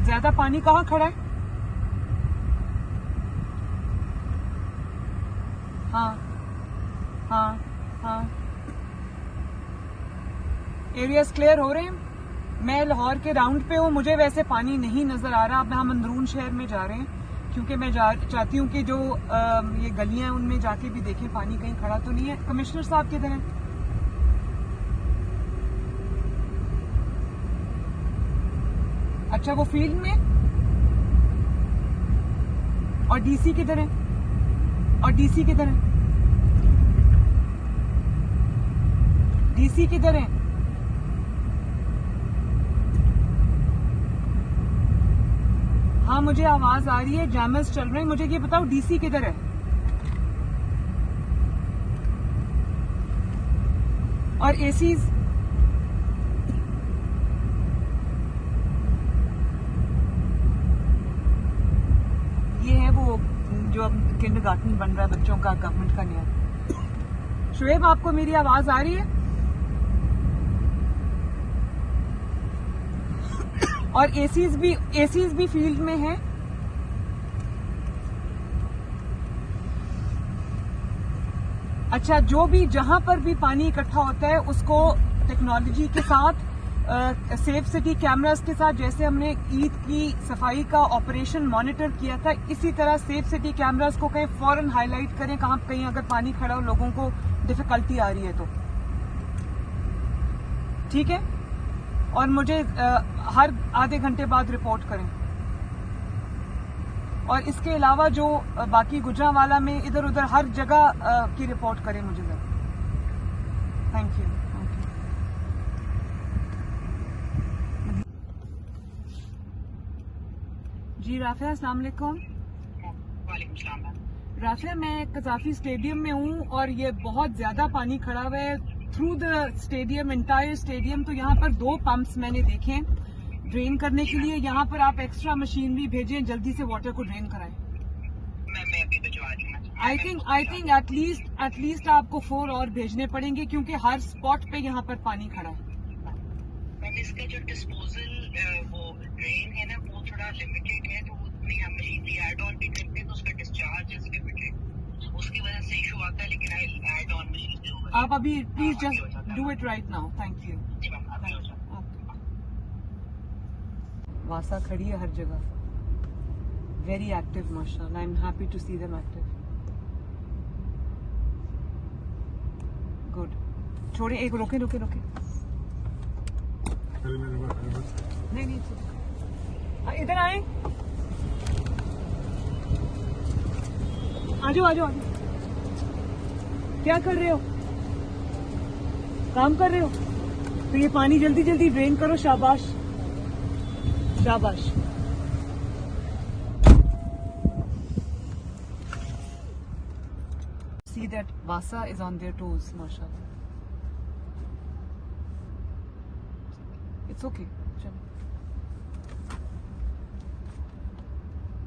ज्यादा पानी कहाँ खड़ा है? हाँ हाँ हाँ, एरियाज क्लियर हो रहे हैं। मैं लाहौर के राउंड पे हूँ, मुझे वैसे पानी नहीं नजर आ रहा। अब हम अंदरून शहर में जा रहे हैं क्योंकि मैं चाहती हूँ कि जो ये गलियां हैं उनमें जाके भी देखें पानी कहीं खड़ा तो नहीं है। कमिश्नर साहब किधर हैं? अच्छा, वो फील्ड में। और डीसी किधर है? और डीसी किधर है? डीसी किधर है? हाँ, मुझे आवाज आ रही है, जैमर्स चल रहे हैं। मुझे ये बताओ डीसी किधर है? और एसीज? ये है वो जो अब किंडरगार्टन बन रहा है बच्चों का, गवर्नमेंट का नया। शुएब, आपको मेरी आवाज आ रही है? और एसीज भी फील्ड में है। अच्छा, जो भी जहां पर भी पानी इकट्ठा होता है उसको टेक्नोलॉजी के साथ, सेफ सिटी कैमरास के साथ, जैसे हमने ईद की सफाई का ऑपरेशन मॉनिटर किया था, इसी तरह सेफ सिटी कैमरास को कहीं फौरन हाईलाइट करें कहीं अगर पानी खड़ा हो, लोगों को डिफिकल्टी आ रही है तो। ठीक है, और मुझे हर आधे घंटे बाद रिपोर्ट करें। और इसके अलावा जो बाकी गुजरांवाला में इधर उधर हर जगह की रिपोर्ट करें मुझे जरा। Thank you. जी राफिया, अस्सलाम वालेकुम। वालेकुम सलाम। राफिया, मैं कजाफी स्टेडियम में हूँ और ये बहुत ज्यादा पानी खड़ा हुआ है through the stadium, entire stadium. तो यहाँ पर 2 पंप्स मैंने देखे हैं ड्रेन करने के लिए। यहाँ पर आप एक्स्ट्रा मशीनरी भेजें, जल्दी से वाटर को ड्रेन कराएं। मैं अभी भिजवा रही हूँ। आई थिंक एटलीस्ट आपको 4 और भेजने पड़ेंगे क्योंकि हर स्पॉट पे यहाँ पर पानी खड़ा है। मैम, इसका जो डिस्पोजल वो ड्रेन है ना, वो थोड़ा लिमिटेड है, तो उसमें हम मशीनरी ऐड ऑन भी करते हैं तो उसका डिस्चार्ज इज लिमिटेड, उसकी वजह से इशू आता है। लेकिन आई ऐड ऑन मशीनरी। आप अभी please just do it right now. Thank you. जी मैम, अभी हो जाता है। वासा खड़ी है हर जगह, वेरी एक्टिव माशाल्लाह। I am happy to see them active. Good. छोड़े, एक रोके। नहीं, इधर आए। आ जाओ। क्या कर रहे हो? काम कर रहे हो? तो ये पानी जल्दी ड्रेन करो। शाबाश। See that Vasa is on their toes, mashallah. It's okay. चलो।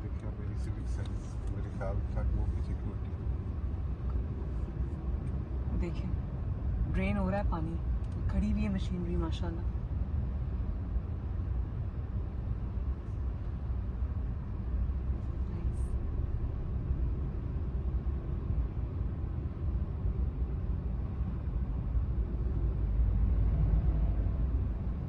देखिए मेरी सिविक सेंस, मेरे ख्याल तक वो पीछे की होती है। देखिए ड्रेन हो रहा है पानी, खड़ी हुई है मशीनरी माशाल्लाह।